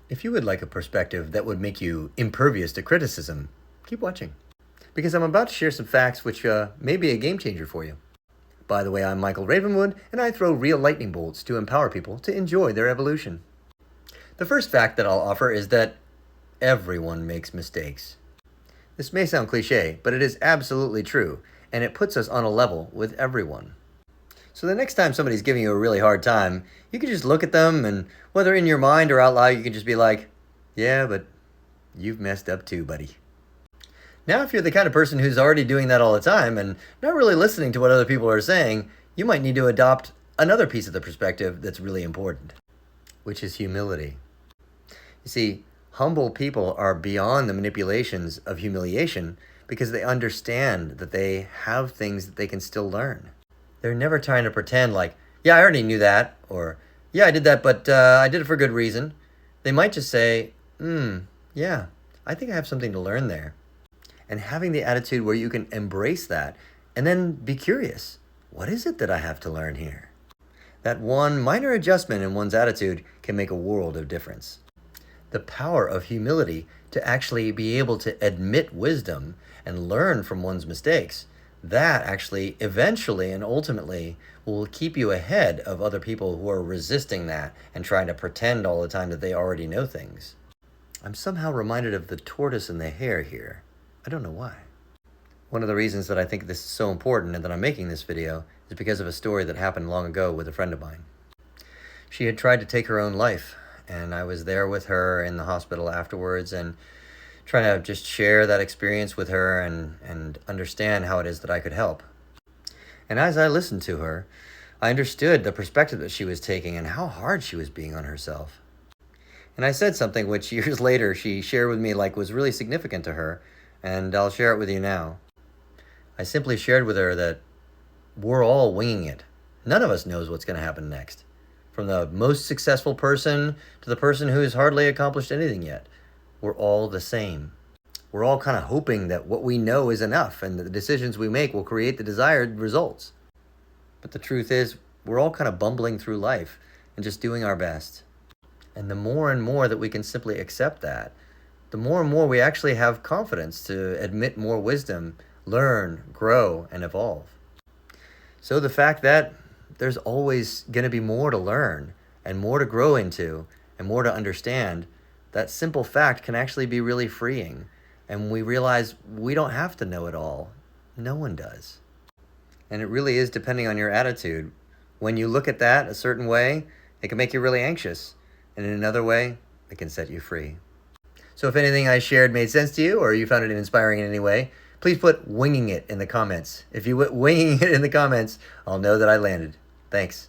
If you would like a perspective that would make you impervious to criticism, keep watching, because I'm about to share some facts which may be a game changer for you. By the way, I'm Michael Ravenwood, and I throw real lightning bolts to empower people to enjoy their evolution. The first fact that I'll offer is that everyone makes mistakes. This may sound cliche, but it is absolutely true, and it puts us on a level with everyone. So the next time somebody's giving you a really hard time, you can just look at them, and whether in your mind or out loud, you can just be like, yeah, but you've messed up too, buddy. Now, if you're the kind of person who's already doing that all the time and not really listening to what other people are saying, you might need to adopt another piece of the perspective that's really important, which is humility. You see, humble people are beyond the manipulations of humiliation because they understand that they have things that they can still learn. They're never trying to pretend like, yeah, I already knew that, or yeah, I did that, but I did it for good reason. They might just say, yeah, I think I have something to learn there. And having the attitude where you can embrace that and then be curious, what is it that I have to learn here? That one minor adjustment in one's attitude can make a world of difference. The power of humility to actually be able to admit wisdom and learn from one's mistakes, that actually eventually and ultimately will keep you ahead of other people who are resisting that and trying to pretend all the time that they already know things. I'm somehow reminded of the tortoise and the hare here. I don't know why. One of the reasons that I think this is so important and that I'm making this video is because of a story that happened long ago with a friend of mine. She had tried to take her own life, and I was there with her in the hospital afterwards and trying to just share that experience with her and understand how it is that I could help. And as I listened to her, I understood the perspective that she was taking and how hard she was being on herself. And I said something which years later she shared with me like was really significant to her, and I'll share it with you now. I simply shared with her that we're all winging it. None of us knows what's going to happen next. From the most successful person to the person who has hardly accomplished anything yet. We're all the same. We're all kind of hoping that what we know is enough and that the decisions we make will create the desired results. But the truth is, we're all kind of bumbling through life and just doing our best. And the more and more that we can simply accept that, the more and more we actually have confidence to admit more wisdom, learn, grow, and evolve. So the fact that there's always going to be more to learn and more to grow into and more to understand, that simple fact can actually be really freeing. And we realize we don't have to know it all. No one does. And it really is depending on your attitude. When you look at that a certain way, it can make you really anxious. And in another way, it can set you free. So if anything I shared made sense to you or you found it inspiring in any way, please put winging it in the comments. If you put winging it in the comments, I'll know that I landed. Thanks.